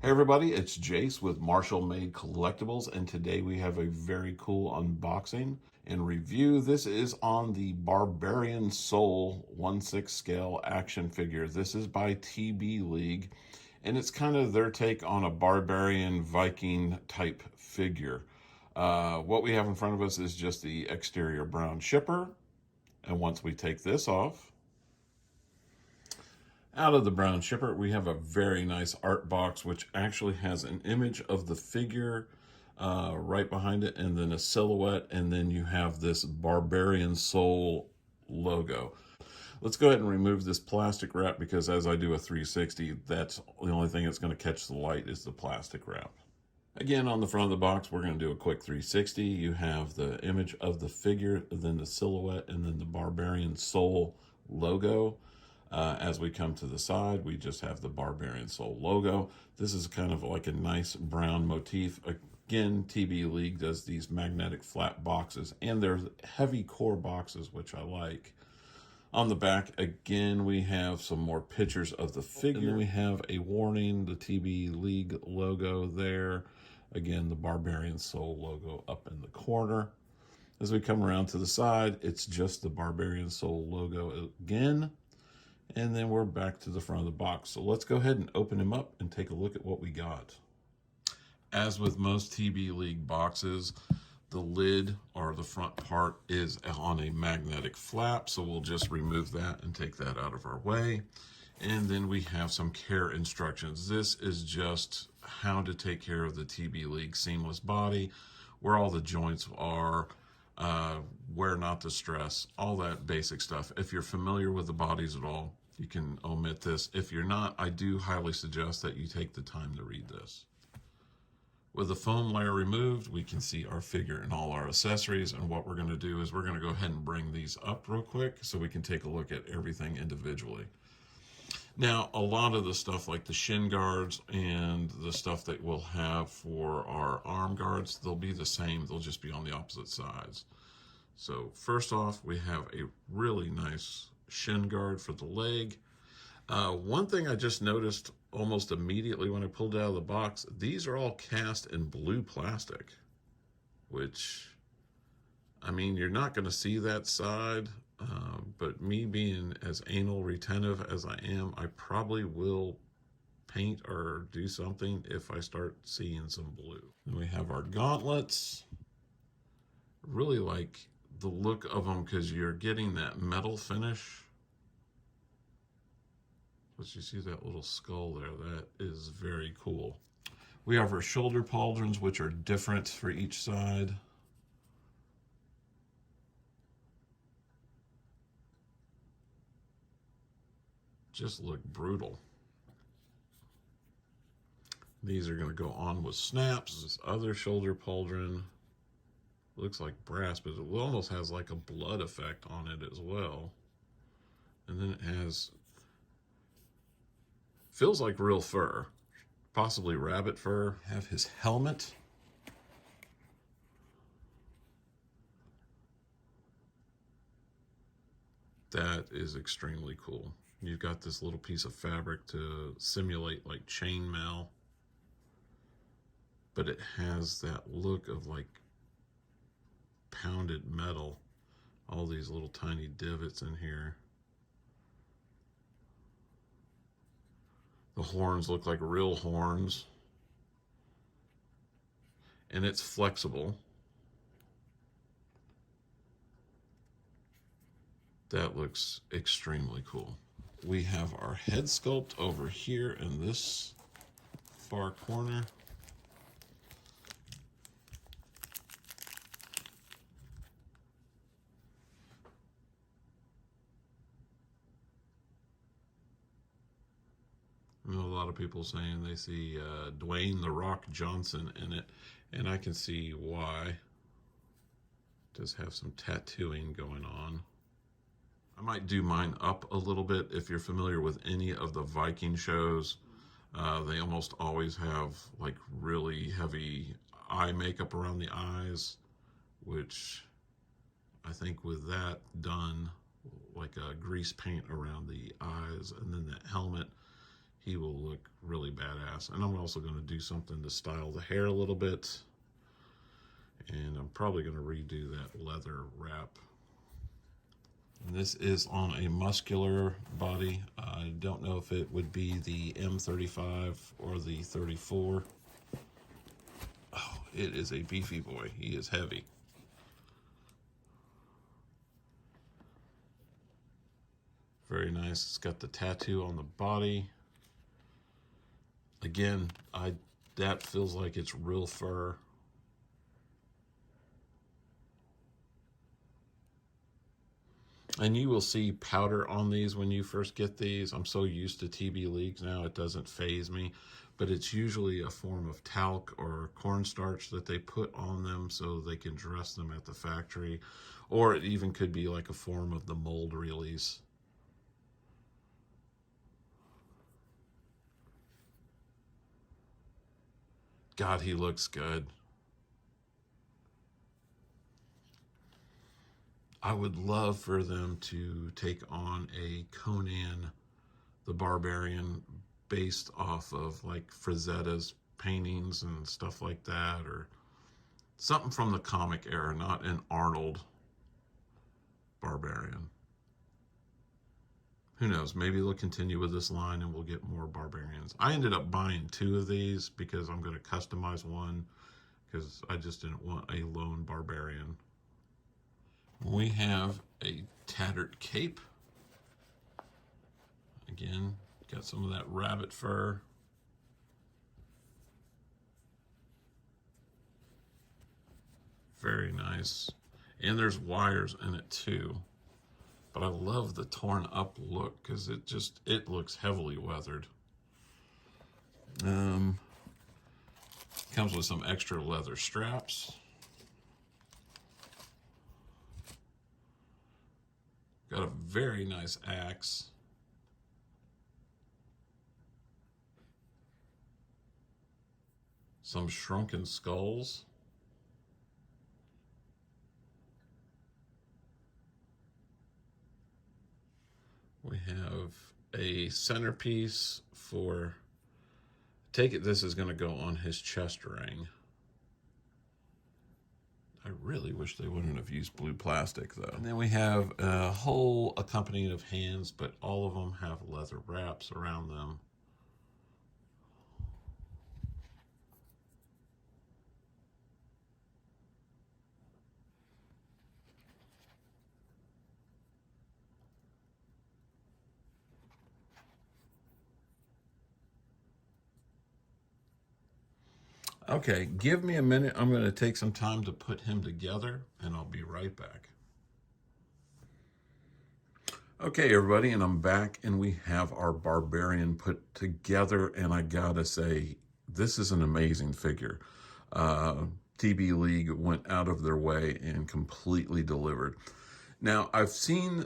Hey everybody, it's Jase with Marshall Made Collectibles, and today we have a very cool unboxing and review. This is on the Barbarian Soul 1/6 scale action figure. This is by TBLeague, and it's kind of their take on a barbarian Viking type figure. What we have in front of us is just the exterior brown shipper, and once we take this off, out of the brown shipper, we have a very nice art box, which actually has an image of the figure right behind it, and then a silhouette, and then you have this Barbarian Soul logo. Let's go ahead and remove this plastic wrap because as I do a 360, that's the only thing that's going to catch the light is the plastic wrap. Again, on the front of the box, we're going to do a quick 360. You have the image of the figure, then the silhouette, and then the Barbarian Soul logo. As we come to the side, we just have the Barbarian Soul logo. This is kind of like a nice brown motif. Again, TBLeague does these magnetic flat boxes, and they're heavy core boxes, which I like. On the back, again, we have some more pictures of the figure. We have a warning, the TBLeague logo there. Again, the Barbarian Soul logo up in the corner. As we come around to the side, it's just the Barbarian Soul logo again. And then we're back to the front of the box. So let's go ahead and open him up and take a look at what we got. As with most TBLeague boxes, the lid or the front part is on a magnetic flap. So we'll just remove that and take that out of our way. And then we have some care instructions. This is just how to take care of the TBLeague seamless body, where all the joints are, where not to stress, all that basic stuff. If you're familiar with the bodies at all, you can omit this. If you're not, I do highly suggest that you take the time to read this. With the foam layer removed, we can see our figure and all our accessories. And what we're going to do is we're going to go ahead and bring these up real quick so we can take a look at everything individually. Now, a lot of the stuff like the shin guards and the stuff that we'll have for our arm guards, they'll be the same. They'll just be on the opposite sides. So first off, we have a really nice shin guard for the leg. One thing I just noticed almost immediately when I pulled it out of the box, these are all cast in blue plastic, which, I mean, you're not going to see that side, but me being as anal retentive as I am, I probably will paint or do something if I start seeing some blue. And we have our gauntlets. Really like the look of them because you're getting that metal finish. But you see that little skull there, that is very cool. We have our shoulder pauldrons, which are different for each side. Just look brutal. These are going to go on with snaps. This other shoulder pauldron looks like brass, but it almost has like a blood effect on it as well. And then it has, feels like real fur, possibly rabbit fur. Have his helmet. That is extremely cool. You've got this little piece of fabric to simulate like chainmail, but it has that look of like pounded metal. All these little tiny divots in here. The horns look like real horns. And it's flexible. That looks extremely cool. We have our head sculpt over here in this far corner. I know a lot of people saying they see Dwayne "The Rock" Johnson in it, and I can see why. Does have some tattooing going on. I might do mine up a little bit. If you're familiar with any of the Viking shows, they almost always have like really heavy eye makeup around the eyes, which I think with that done, like a grease paint around the eyes and then that helmet, he will look really badass. And I'm also going to do something to style the hair a little bit. And I'm probably going to redo that leather wrap. And this is on a muscular body. I don't know if it would be the M35 or the 34. Oh, it is a beefy boy. He is heavy. Very nice. It's got the tattoo on the body. Again, that feels like it's real fur. And you will see powder on these when you first get these. I'm so used to TBLeagues now, it doesn't faze me. But it's usually a form of talc or cornstarch that they put on them so they can dress them at the factory. Or it even could be like a form of the mold release. God, he looks good. I would love for them to take on a Conan the Barbarian based off of like Frazetta's paintings and stuff like that, or something from the comic era, not an Arnold Barbarian. Who knows? Maybe they'll continue with this line and we'll get more Barbarians. I ended up buying 2 of these because I'm going to customize one because I just didn't want a lone Barbarian. We have a tattered cape. Again, got some of that rabbit fur. Very nice. And there's wires in it too. But I love the torn up look because it looks heavily weathered. Comes with some extra leather straps. Got a very nice axe. Some shrunken skulls. We have a centerpiece for, take it this is going to go on his chest ring. I really wish they wouldn't have used blue plastic though. And then we have a whole accompaniment of hands, but all of them have leather wraps around them. Okay, give me a minute. I'm going to take some time to put him together, and I'll be right back. Okay, everybody, and I'm back, and we have our Barbarian put together, and I gotta say, this is an amazing figure. TBLeague went out of their way and completely delivered. Now, I've seen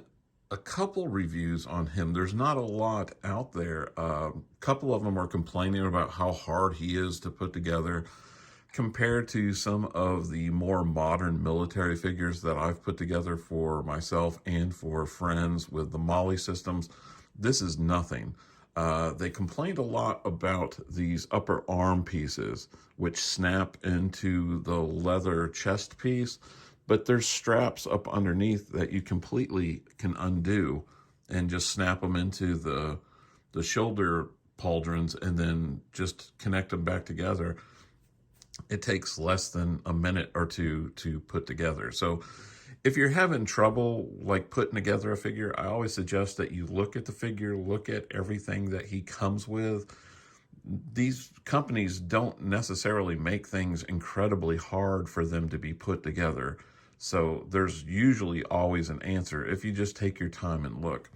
a couple reviews on him. There's not a lot out there. A couple of them are complaining about how hard he is to put together compared to some of the more modern military figures that I've put together for myself and for friends with the Molly systems. This is nothing. They complained a lot about these upper arm pieces, which snap into the leather chest piece, but there's straps up underneath that you completely can undo and just snap them into the shoulder pauldrons and then just connect them back together. It takes less than a minute or two to put together. So if you're having trouble like putting together a figure, I always suggest that you look at the figure, look at everything that he comes with. These companies don't necessarily make things incredibly hard for them to be put together. So there's usually always an answer if you just take your time and look.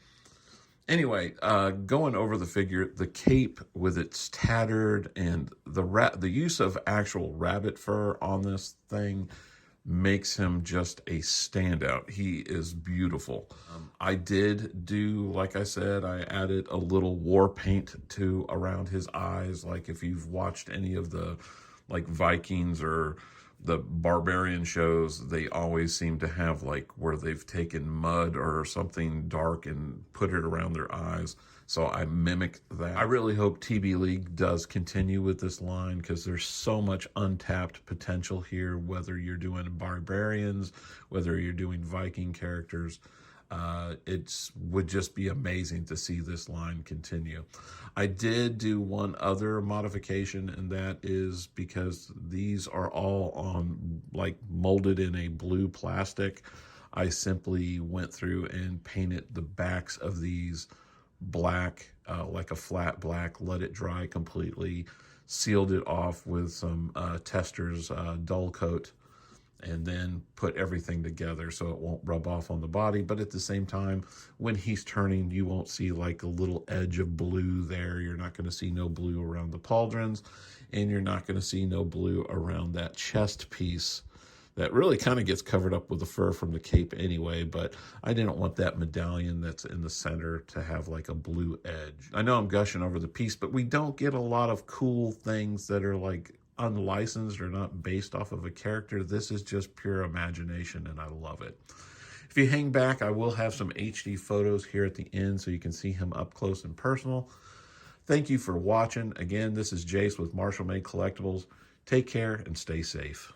Anyway, going over the figure, the cape with its tattered and the use of actual rabbit fur on this thing makes him just a standout. He is beautiful. I did do, like I said, I added a little war paint around his eyes. Like if you've watched any of the like Vikings or the Barbarian shows, they always seem to have like where they've taken mud or something dark and put it around their eyes. So I mimicked that. I really hope TBLeague does continue with this line because there's so much untapped potential here, whether you're doing barbarians, whether you're doing Viking characters. It would just be amazing to see this line continue. I did do one other modification, and that is because these are all on like molded in a blue plastic. I simply went through and painted the backs of these black, like a flat black, let it dry completely, sealed it off with some Tester's dull coat, and then put everything together so it won't rub off on the body. But at the same time, when he's turning, you won't see like a little edge of blue there. You're not going to see no blue around the pauldrons, and you're not going to see no blue around that chest piece that really kind of gets covered up with the fur from the cape anyway. But I didn't want that medallion that's in the center to have like a blue edge. I know I'm gushing over the piece, but we don't get a lot of cool things that are like unlicensed or not based off of a character. This is just pure imagination, and I love it. If you hang back, I will have some HD photos here at the end so you can see him up close and personal. Thank you for watching. Again, this is Jase with Marshall Made Collectibles. Take care and stay safe.